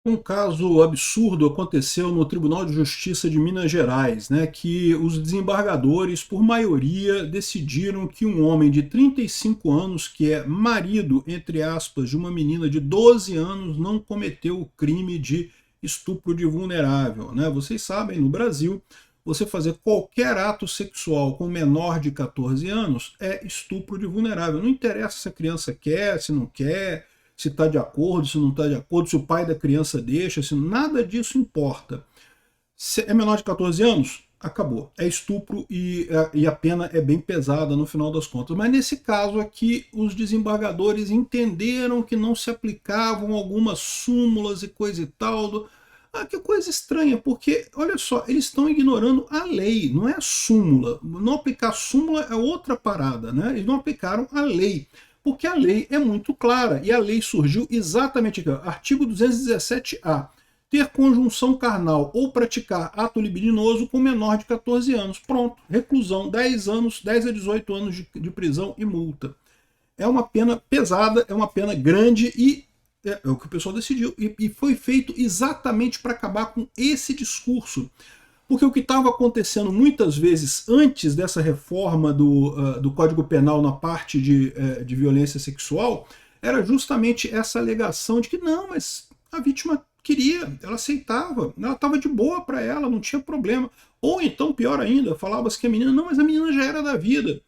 Um caso absurdo aconteceu no Tribunal de Justiça de Minas Gerais, né, que os desembargadores, por maioria, decidiram que um homem de 35 anos, que é marido, entre aspas, de uma menina de 12 anos, não cometeu o crime de estupro de vulnerável, né? Vocês sabem, no Brasil, você fazer qualquer ato sexual com menor de 14 anos é estupro de vulnerável. Não interessa se a criança quer, se não quer, se está de acordo, se não está de acordo, se o pai da criança deixa, se nada disso importa. Se é menor de 14 anos, acabou. É estupro e a pena é bem pesada no final das contas. Mas nesse caso aqui, os desembargadores entenderam que não se aplicavam algumas súmulas e coisa e tal. Que coisa estranha, porque, olha só, eles estão ignorando a lei, não é a súmula. Não aplicar súmula é outra parada, né? Eles não aplicaram a lei, porque a lei é muito clara, e a lei surgiu exatamente aqui, ó, artigo 217-A, ter conjunção carnal ou praticar ato libidinoso com menor de 14 anos. Pronto, reclusão, 10 anos, 10 a 18 anos de prisão e multa. É uma pena pesada, é uma pena grande e é o que o pessoal decidiu. E foi feito exatamente para acabar com esse discurso. Porque o que estava acontecendo muitas vezes antes dessa reforma do Código Penal na parte de violência sexual era justamente essa alegação de que não, mas a vítima queria, ela aceitava, ela estava de boa para ela, não tinha problema. Ou então, pior ainda, falava-se que a menina, não, mas a menina já era da vida.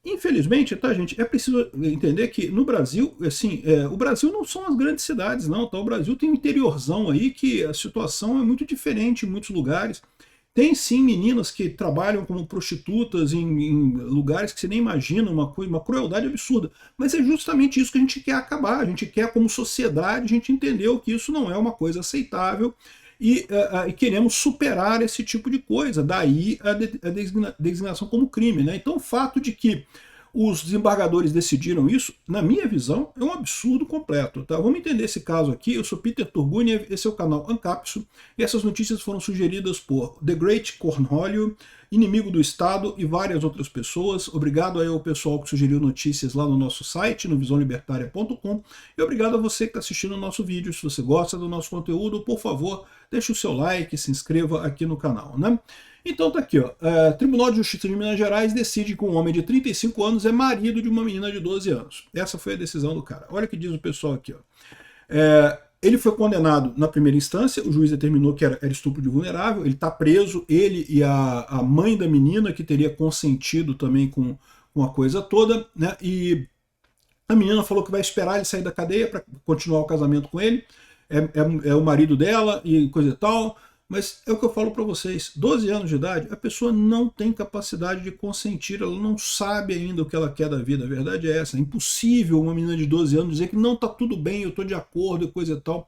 Infelizmente, tá, gente, é preciso entender que no Brasil, assim, o Brasil não são as grandes cidades, não, tá? O Brasil tem um interiorzão aí que a situação é muito diferente em muitos lugares. Tem sim meninas que trabalham como prostitutas em lugares que você nem imagina, uma crueldade absurda. Mas é justamente isso que a gente quer acabar. A gente quer, como sociedade, a gente entendeu que isso não é uma coisa aceitável e queremos superar esse tipo de coisa. Daí a designação como crime, né? Então o fato de que os desembargadores decidiram isso, na minha visão, é um absurdo completo. Tá? Vamos entender esse caso aqui. Eu sou Peter Turguniev, esse é o canal Ancapso, e essas notícias foram sugeridas por The Great Cornholio, Inimigo do Estado e várias outras pessoas. Obrigado aí ao pessoal que sugeriu notícias lá no nosso site, no visãolibertaria.com, e obrigado a você que está assistindo o nosso vídeo. Se você gosta do nosso conteúdo, por favor, deixe o seu like, se inscreva aqui no canal, né? Então tá aqui, ó. Tribunal de Justiça de Minas Gerais decide que um homem de 35 anos é marido de uma menina de 12 anos. Essa foi a decisão do cara. Olha o que diz o pessoal aqui, ó. Ele foi condenado na primeira instância, o juiz determinou que era estupro de vulnerável, ele está preso, ele e a mãe da menina, que teria consentido também com a coisa toda, né? E a menina falou que vai esperar ele sair da cadeia para continuar o casamento com ele, é o marido dela e coisa e tal. Mas é o que eu falo para vocês, 12 anos de idade, a pessoa não tem capacidade de consentir, ela não sabe ainda o que ela quer da vida, a verdade é essa. É impossível uma menina de 12 anos dizer que não, está tudo bem, eu estou de acordo e coisa e tal,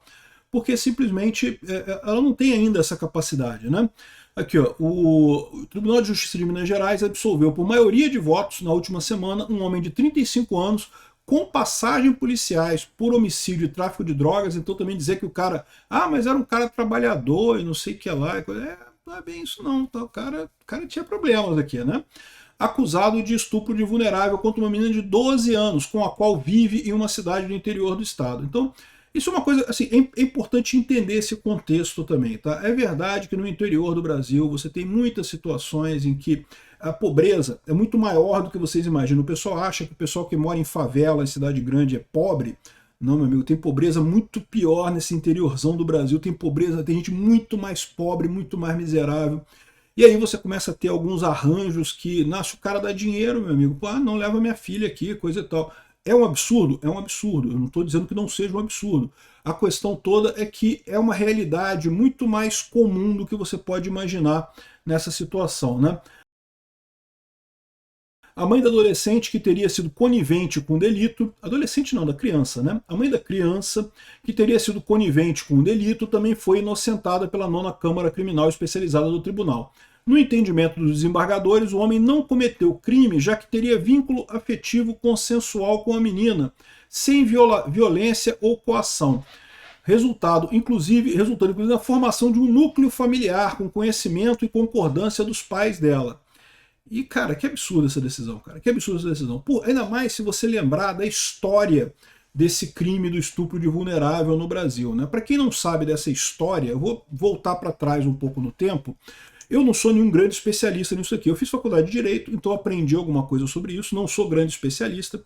porque simplesmente ela não tem ainda essa capacidade, né? Aqui, ó, o Tribunal de Justiça de Minas Gerais absolveu por maioria de votos na última semana um homem de 35 anos com passagem policiais por homicídio e tráfico de drogas. Então também dizer que o cara, mas era um cara trabalhador e não sei o que lá, não é bem isso não, tá? O cara tinha problemas aqui, né? Acusado de estupro de vulnerável contra uma menina de 12 anos, com a qual vive em uma cidade do interior do estado. Então, isso é uma coisa, assim, é importante entender esse contexto também, tá? É verdade que no interior do Brasil você tem muitas situações em que a pobreza é muito maior do que vocês imaginam. O pessoal acha que o pessoal que mora em favela, em cidade grande, é pobre. Não, meu amigo, tem pobreza muito pior nesse interiorzão do Brasil. Tem pobreza, tem gente muito mais pobre, muito mais miserável. E aí você começa a ter alguns arranjos que, nasce o cara dá dinheiro, meu amigo. Não leva minha filha aqui, coisa e tal. É um absurdo? É um absurdo. Eu não estou dizendo que não seja um absurdo. A questão toda é que é uma realidade muito mais comum do que você pode imaginar nessa situação, né? A mãe da adolescente que teria sido conivente com o delito, adolescente não, da criança, né? A mãe da criança que teria sido conivente com o delito também foi inocentada pela 9ª Câmara Criminal Especializada do Tribunal. No entendimento dos desembargadores, o homem não cometeu crime, já que teria vínculo afetivo consensual com a menina, sem violência ou coação. Resultando, inclusive, na formação de um núcleo familiar com conhecimento e concordância dos pais dela. E, cara, que absurda essa decisão, cara. Que absurda essa decisão. Pô, ainda mais se você lembrar da história desse crime do estupro de vulnerável no Brasil, né? Para quem não sabe dessa história, eu vou voltar para trás um pouco no tempo. Eu não sou nenhum grande especialista nisso aqui. Eu fiz faculdade de Direito, então aprendi alguma coisa sobre isso, não sou grande especialista,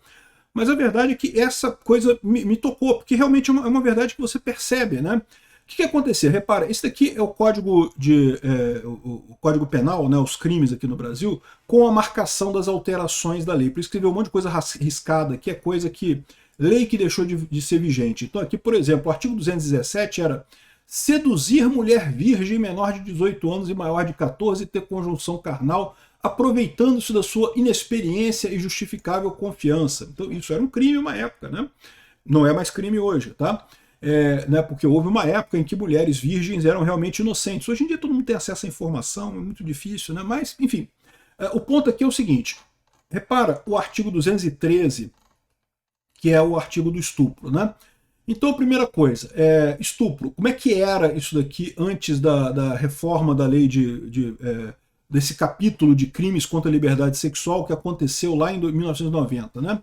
mas a verdade é que essa coisa me tocou, porque realmente é uma verdade que você percebe, né? O que aconteceu? Repara, esse daqui é o código o Código Penal, né, os crimes aqui no Brasil, com a marcação das alterações da lei. Por isso que um monte de coisa riscada, que é coisa que lei que deixou de ser vigente. Então aqui, por exemplo, o artigo 217 era seduzir mulher virgem menor de 18 anos e maior de 14 e ter conjunção carnal, aproveitando-se da sua inexperiência e justificável confiança. Então isso era um crime uma época, né? Não é mais crime hoje, tá? Né, porque houve uma época em que mulheres virgens eram realmente inocentes. Hoje em dia todo mundo tem acesso à informação, é muito difícil, né? Mas, enfim, o ponto aqui é o seguinte, repara o artigo 213, que é o artigo do estupro, né? Então, a primeira coisa, estupro. Como é que era isso daqui antes da reforma da lei desse capítulo de crimes contra a liberdade sexual que aconteceu lá em 1990, né?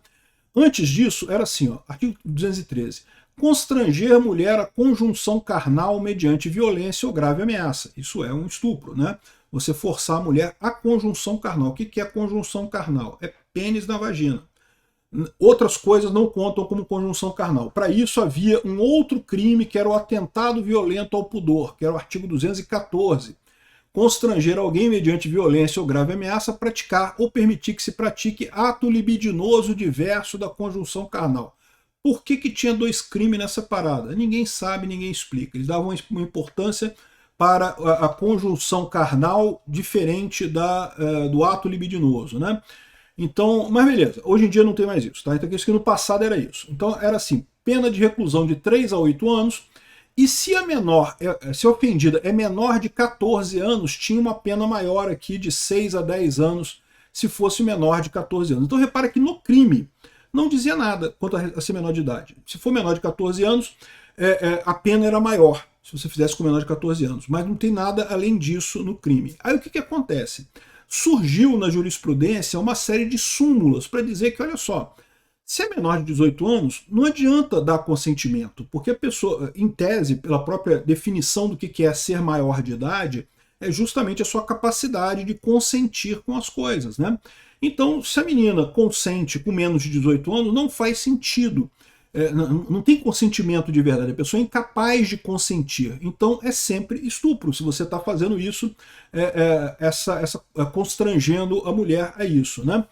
Antes disso, era assim, ó, artigo 213. Constranger a mulher à conjunção carnal mediante violência ou grave ameaça. Isso é um estupro, né? Você forçar a mulher à conjunção carnal. O que é conjunção carnal? É pênis na vagina. Outras coisas não contam como conjunção carnal. Para isso havia um outro crime que era o atentado violento ao pudor, que era o artigo 214. Constranger alguém mediante violência ou grave ameaça a praticar ou permitir que se pratique ato libidinoso diverso da conjunção carnal. Por que tinha dois crimes nessa parada? Ninguém sabe, ninguém explica. Eles davam uma importância para a conjunção carnal diferente do ato libidinoso, né? Então, mas beleza, hoje em dia não tem mais isso, tá? Então isso que no passado era isso. Então era assim, pena de reclusão de 3 a 8 anos, e se se a ofendida é menor de 14 anos, tinha uma pena maior aqui de 6 a 10 anos, se fosse menor de 14 anos. Então repara que no crime não dizia nada quanto a ser menor de idade. Se for menor de 14 anos, a pena era maior, se você fizesse com menor de 14 anos. Mas não tem nada além disso no crime. Aí o que acontece? Surgiu na jurisprudência uma série de súmulas para dizer que, olha só, se é menor de 18 anos, não adianta dar consentimento, porque a pessoa, em tese, pela própria definição do que é ser maior de idade, é justamente a sua capacidade de consentir com as coisas, né? Então, se a menina consente com menos de 18 anos, não faz sentido. Não tem consentimento de verdade, a pessoa é incapaz de consentir. Então é sempre estupro, se você está fazendo isso, constrangendo a mulher a isso, né?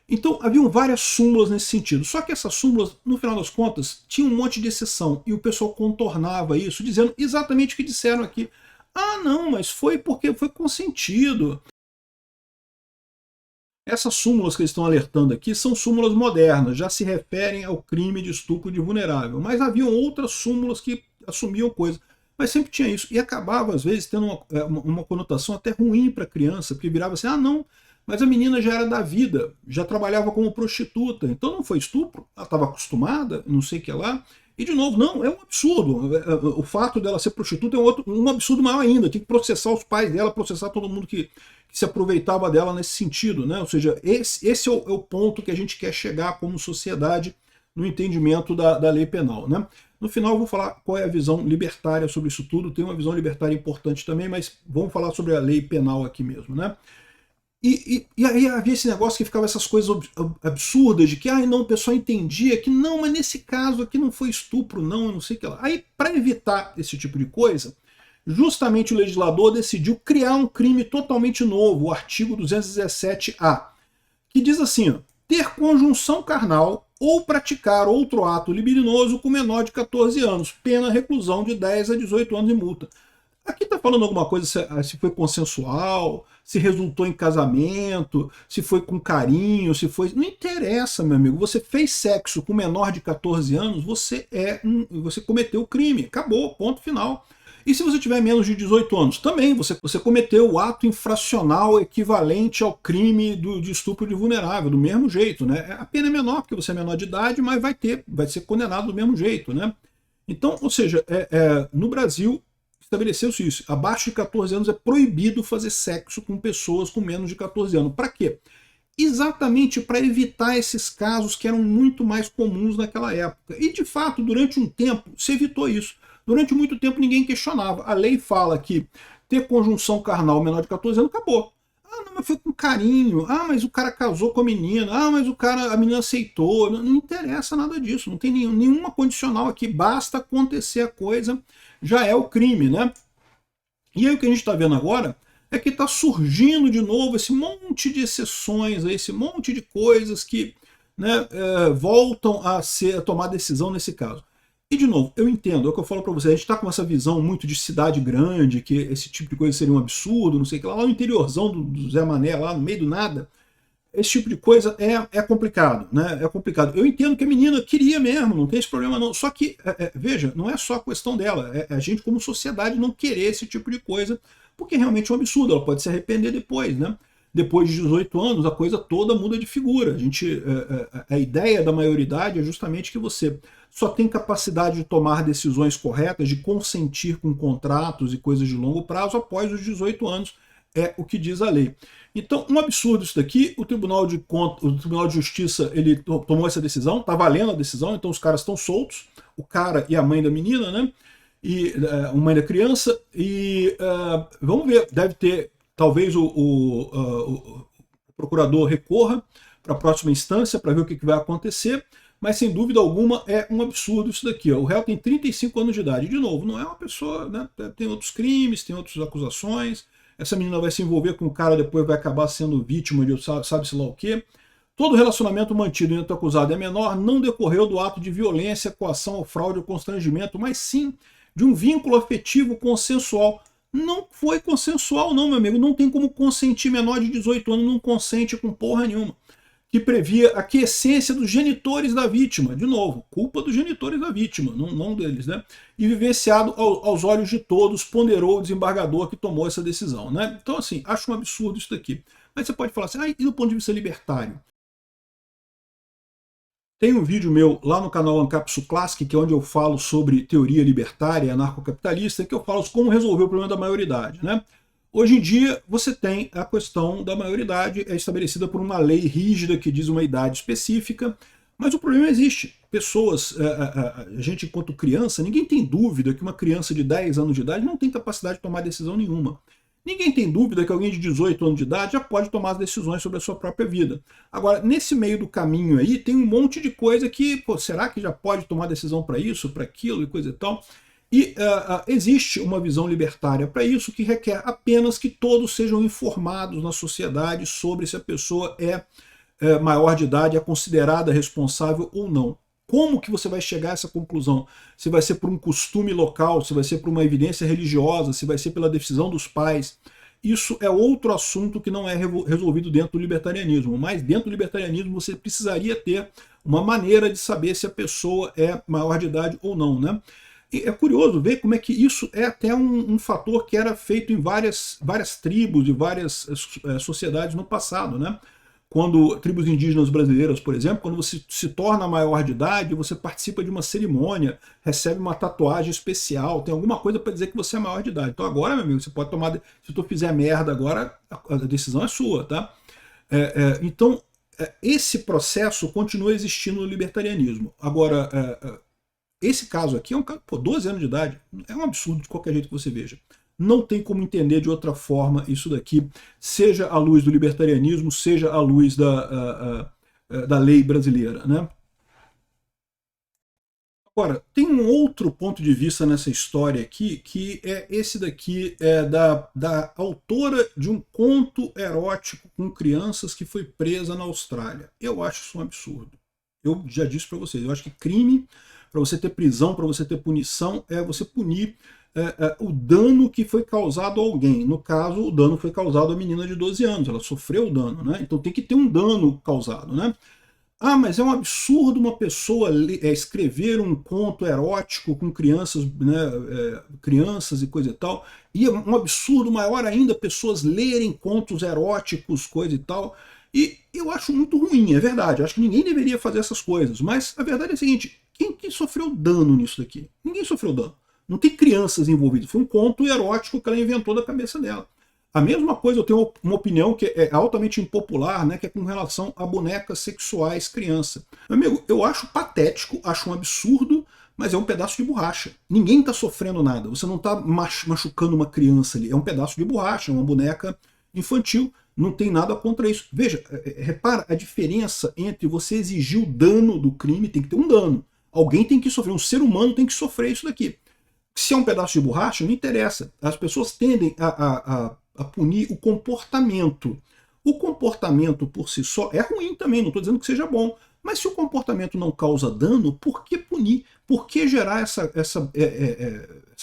Então haviam várias súmulas nesse sentido, só que essas súmulas, no final das contas, tinham um monte de exceção, e o pessoal contornava isso, dizendo exatamente o que disseram aqui. Ah, não, mas foi porque foi consentido. Essas súmulas que eles estão alertando aqui são súmulas modernas, já se referem ao crime de estupro de vulnerável, mas haviam outras súmulas que assumiam coisa. Mas sempre tinha isso, e acabava às vezes tendo uma conotação até ruim para a criança, porque virava assim, ah não, mas a menina já era da vida, já trabalhava como prostituta, então não foi estupro, ela estava acostumada, não sei o que lá. E de novo, não, é um absurdo. O fato dela ser prostituta é um absurdo maior ainda. Tem que processar os pais dela, processar todo mundo que se aproveitava dela nesse sentido, né? Ou seja, esse é o ponto que a gente quer chegar como sociedade no entendimento da lei penal, né? No final eu vou falar qual é a visão libertária sobre isso tudo. Tem uma visão libertária importante também, mas vamos falar sobre a lei penal aqui mesmo, né? E aí havia esse negócio que ficava essas coisas absurdas de que, não, o pessoal entendia que não, mas nesse caso aqui não foi estupro, não sei o que lá. Aí, para evitar esse tipo de coisa, justamente o legislador decidiu criar um crime totalmente novo, o artigo 217-A, que diz assim, ó, ter conjunção carnal ou praticar outro ato libidinoso com menor de 14 anos, pena reclusão de 10 a 18 anos e multa. Aqui está falando alguma coisa se foi consensual, se resultou em casamento, se foi com carinho, se foi... Não interessa, meu amigo. Você fez sexo com menor de 14 anos, você cometeu o crime. Acabou, ponto final. E se você tiver menos de 18 anos, também você cometeu o ato infracional equivalente ao crime de estupro de vulnerável, do mesmo jeito, né? A pena é menor, porque você é menor de idade, mas vai ser condenado do mesmo jeito, né? Então, ou seja, no Brasil estabeleceu-se isso. Abaixo de 14 anos é proibido fazer sexo com pessoas com menos de 14 anos. Para quê? exatamente para evitar esses casos que eram muito mais comuns naquela época. E, de fato, durante um tempo, se evitou isso. Durante muito tempo ninguém questionava. A lei fala que ter conjunção carnal menor de 14 anos acabou. Ah, não, mas foi com carinho. Ah, mas o cara casou com a menina. Ah, mas a menina aceitou. Não, não interessa nada disso. Não tem nenhuma condicional aqui. Basta acontecer a coisa, já é o crime, né? E aí o que a gente está vendo agora é que está surgindo de novo esse monte de exceções, esse monte de coisas que, né, voltam a tomar decisão nesse caso. E, de novo, eu entendo, é o que eu falo para você, a gente está com essa visão muito de cidade grande, que esse tipo de coisa seria um absurdo, não sei o que, lá no interiorzão do Zé Mané, lá no meio do nada, esse tipo de coisa é complicado, né? É complicado. Eu entendo que a menina queria mesmo, não tem esse problema não. Só que, veja, não é só a questão dela, é a gente como sociedade não querer esse tipo de coisa, porque realmente é um absurdo, ela pode se arrepender depois, né? Depois de 18 anos, a coisa toda muda de figura. A ideia da maioridade é justamente que você só tem capacidade de tomar decisões corretas, de consentir com contratos e coisas de longo prazo após os 18 anos, é o que diz a lei. Então, um absurdo isso daqui, o Tribunal de Justiça ele tomou essa decisão, está valendo a decisão, então os caras estão soltos, o cara e a mãe da menina, né? E a mãe da criança, e vamos ver, deve ter, talvez o procurador recorra para a próxima instância para ver o que vai acontecer, mas sem dúvida alguma é um absurdo isso daqui. Ó. O réu tem 35 anos de idade, de novo, não é uma pessoa, né? Tem outros crimes, tem outras acusações, essa menina vai se envolver com o cara, depois vai acabar sendo vítima de sabe-se lá o quê. Todo relacionamento mantido entre o acusado e a menor não decorreu do ato de violência, coação ou fraude ou constrangimento, mas sim de um vínculo afetivo consensual. Não foi consensual não, meu amigo, não tem como consentir. Menor de 18 anos não consente com porra nenhuma. Que previa a quiescência dos genitores da vítima, de novo, culpa dos genitores da vítima, não deles, né? E vivenciado aos olhos de todos, ponderou o desembargador que tomou essa decisão, né? Então, assim, acho um absurdo isso daqui. Mas você pode falar assim, e do ponto de vista libertário? Tem um vídeo meu lá no canal Ancapsu Classic, que é onde eu falo sobre teoria libertária anarcocapitalista, que eu falo como resolver o problema da maioridade, né? Hoje em dia, você tem a questão da maioridade, é estabelecida por uma lei rígida que diz uma idade específica, mas o problema existe. Pessoas, a gente enquanto criança, ninguém tem dúvida que uma criança de 10 anos de idade não tem capacidade de tomar decisão nenhuma. Ninguém tem dúvida que alguém de 18 anos de idade já pode tomar as decisões sobre a sua própria vida. Agora, nesse meio do caminho aí, tem um monte de coisa que, pô, será que já pode tomar decisão para isso, para aquilo e coisa e tal? E existe uma visão libertária para isso que requer apenas que todos sejam informados na sociedade sobre se a pessoa é maior de idade, é considerada responsável ou não. Como que você vai chegar a essa conclusão? Se vai ser por um costume local, se vai ser por uma evidência religiosa, se vai ser pela decisão dos pais. Isso é outro assunto que não é resolvido dentro do libertarianismo. Mas dentro do libertarianismo você precisaria ter uma maneira de saber se a pessoa é maior de idade ou não, né? E é curioso ver como é que isso é até um fator que era feito em várias tribos e várias sociedades no passado, né? Quando tribos indígenas brasileiras, por exemplo, quando você se torna maior de idade, você participa de uma cerimônia, recebe uma tatuagem especial, tem alguma coisa para dizer que você é maior de idade. Então agora, meu amigo, você pode tomar, se tu fizer merda agora, a decisão é sua, tá? Então, esse processo continua existindo no libertarianismo. Agora, esse caso aqui é um caso, 12 anos de idade, é um absurdo de qualquer jeito que você veja. Não tem como entender de outra forma isso daqui, seja à luz do libertarianismo, seja à luz da lei brasileira, né? Agora, tem um outro ponto de vista nessa história aqui, que é esse daqui da autora de um conto erótico com crianças que foi presa na Austrália. Eu acho isso um absurdo. Eu já disse para vocês, eu acho que crime, para você ter prisão, para você ter punição, é você punir o dano que foi causado a alguém. No caso, o dano foi causado à menina de 12 anos, ela sofreu o dano, né? Então tem que ter um dano causado, né? Ah, mas é um absurdo uma pessoa escrever um conto erótico com crianças, né, crianças e coisa e tal, e é um absurdo maior ainda pessoas lerem contos eróticos, coisa e tal, e eu acho muito ruim, é verdade, eu acho que ninguém deveria fazer essas coisas, mas a verdade é a seguinte, quem sofreu dano nisso daqui? Ninguém sofreu dano. Não tem crianças envolvidas, foi um conto erótico que ela inventou da cabeça dela. A mesma coisa, eu tenho uma opinião que é altamente impopular, né, que é com relação a bonecas sexuais criança. Meu amigo, eu acho patético, acho um absurdo, mas é um pedaço de borracha. Ninguém está sofrendo nada, você não está machucando uma criança ali, é um pedaço de borracha, uma boneca infantil, não tem nada contra isso. Veja, repara a diferença entre você exigir o dano do crime, tem que ter um dano. Alguém tem que sofrer, um ser humano tem que sofrer isso daqui. Se é um pedaço de borracha, não interessa. As pessoas tendem a punir o comportamento. O comportamento por si só é ruim também, não estou dizendo que seja bom. Mas se o comportamento não causa dano, por que punir? Por que gerar essa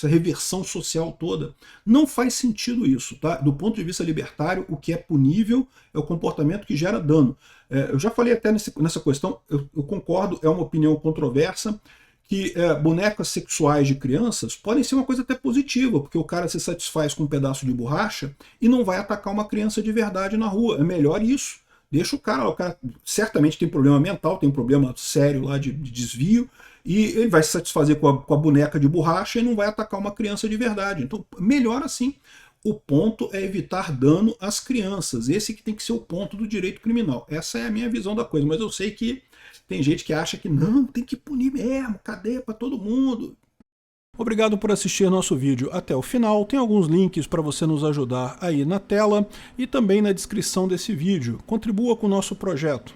reversão social toda? Não faz sentido isso. Tá? Do ponto de vista libertário, o que é punível é o comportamento que gera dano. Eu já falei até nessa questão, eu concordo, é uma opinião controversa, que bonecas sexuais de crianças podem ser uma coisa até positiva, porque o cara se satisfaz com um pedaço de borracha e não vai atacar uma criança de verdade na rua. É melhor isso. Deixa o cara certamente tem problema mental, tem um problema sério lá de desvio, e ele vai se satisfazer com a boneca de borracha e não vai atacar uma criança de verdade. Então, melhor assim. O ponto é evitar dano às crianças. Esse que tem que ser o ponto do direito criminal. Essa é a minha visão da coisa, mas eu sei que tem gente que acha que não, tem que punir mesmo, cadeia para todo mundo. Obrigado por assistir nosso vídeo até o final. Tem alguns links para você nos ajudar aí na tela e também na descrição desse vídeo. Contribua com o nosso projeto.